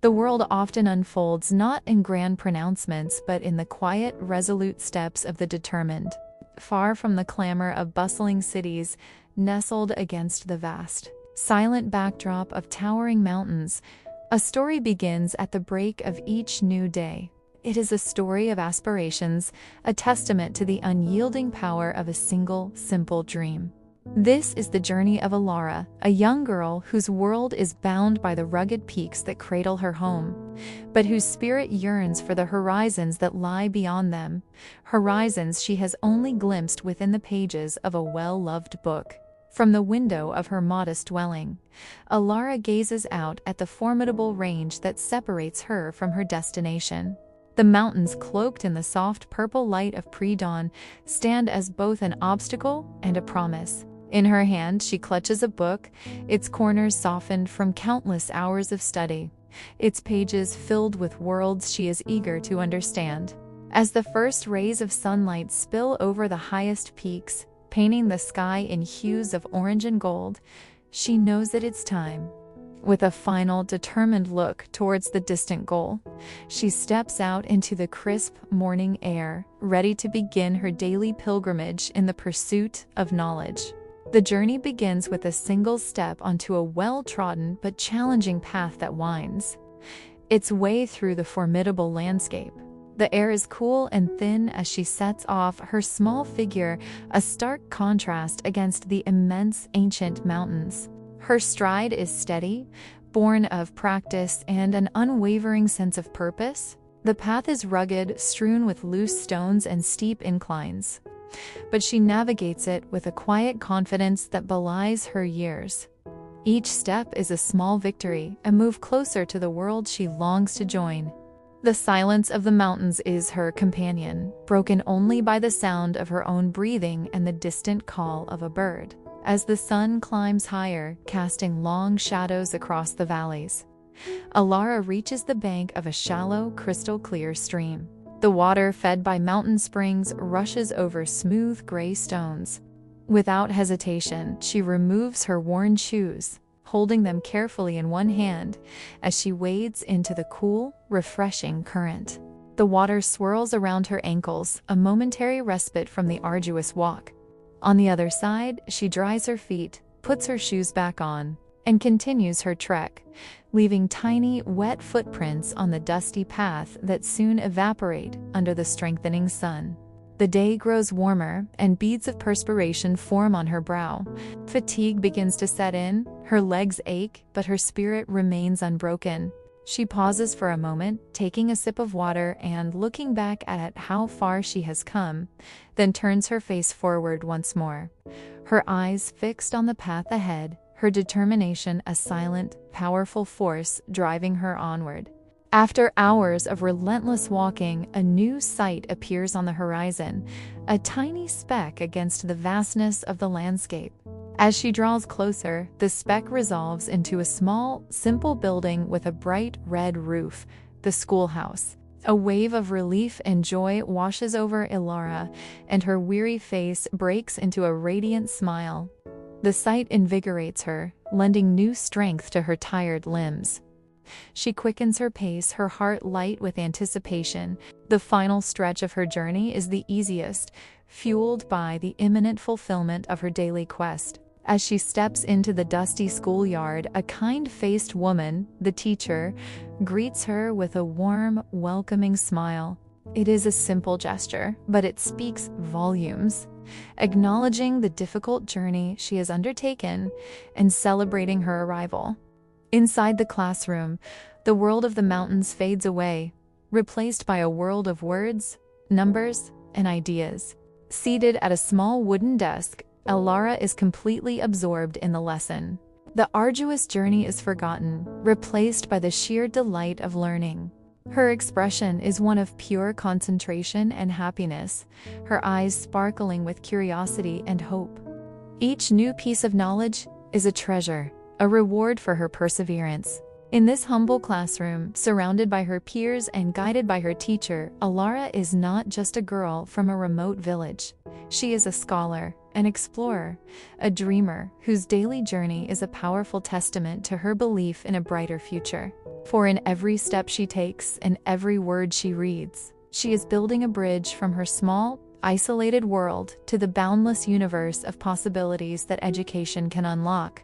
The world often unfolds not in grand pronouncements but in the quiet, resolute steps of the determined. Far from the clamor of bustling cities, nestled against the vast, silent backdrop of towering mountains, a story begins at the break of each new day. It is a story of aspirations, a testament to the unyielding power of a single, simple dream. This is the journey of Elara, a young girl whose world is bound by the rugged peaks that cradle her home, but whose spirit yearns for the horizons that lie beyond them, horizons she has only glimpsed within the pages of a well-loved book. From the window of her modest dwelling, Elara gazes out at the formidable range that separates her from her destination. The mountains, cloaked in the soft purple light of pre-dawn, stand as both an obstacle and a promise. In her hand, she clutches a book, its corners softened from countless hours of study, its pages filled with worlds she is eager to understand. As the first rays of sunlight spill over the highest peaks, painting the sky in hues of orange and gold, she knows that it's time. With a final, determined look towards the distant goal, she steps out into the crisp morning air, ready to begin her daily pilgrimage in the pursuit of knowledge. The journey begins with a single step onto a well-trodden but challenging path that winds its way through the formidable landscape. The air is cool and thin as she sets off, her small figure a stark contrast against the immense ancient mountains. Her stride is steady, born of practice and an unwavering sense of purpose. The path is rugged, strewn with loose stones and steep inclines, but she navigates it with a quiet confidence that belies her years. Each step is a small victory, a move closer to the world she longs to join. The silence of the mountains is her companion, broken only by the sound of her own breathing and the distant call of a bird. As the sun climbs higher, casting long shadows across the valleys, Elara reaches the bank of a shallow, crystal-clear stream. The water, fed by mountain springs, rushes over smooth gray stones. Without hesitation, she removes her worn shoes, holding them carefully in one hand as she wades into the cool, refreshing current. The water swirls around her ankles, a momentary respite from the arduous walk. On the other side, she dries her feet, puts her shoes back on, and continues her trek, leaving tiny, wet footprints on the dusty path that soon evaporate under the strengthening sun. The day grows warmer, and beads of perspiration form on her brow. Fatigue begins to set in, her legs ache, but her spirit remains unbroken. She pauses for a moment, taking a sip of water and looking back at how far she has come, then turns her face forward once more, her eyes fixed on the path ahead, her determination a silent, powerful force driving her onward. After hours of relentless walking, a new sight appears on the horizon, a tiny speck against the vastness of the landscape. As she draws closer, the speck resolves into a small, simple building with a bright red roof, the schoolhouse. A wave of relief and joy washes over Elara, and her weary face breaks into a radiant smile. The sight invigorates her, lending new strength to her tired limbs. She quickens her pace, her heart light with anticipation. The final stretch of her journey is the easiest, fueled by the imminent fulfillment of her daily quest. As she steps into the dusty schoolyard, a kind-faced woman, the teacher, greets her with a warm, welcoming smile. It is a simple gesture, but it speaks volumes, acknowledging the difficult journey she has undertaken and celebrating her arrival. Inside the classroom, the world of the mountains fades away, replaced by a world of words, numbers, and ideas. Seated at a small wooden desk, Elara is completely absorbed in the lesson. The arduous journey is forgotten, replaced by the sheer delight of learning. Her expression is one of pure concentration and happiness, her eyes sparkling with curiosity and hope. Each new piece of knowledge is a treasure, a reward for her perseverance. In this humble classroom, surrounded by her peers and guided by her teacher, Elara is not just a girl from a remote village. She is a scholar, an explorer, a dreamer whose daily journey is a powerful testament to her belief in a brighter future. For in every step she takes and every word she reads, she is building a bridge from her small, isolated world to the boundless universe of possibilities that education can unlock.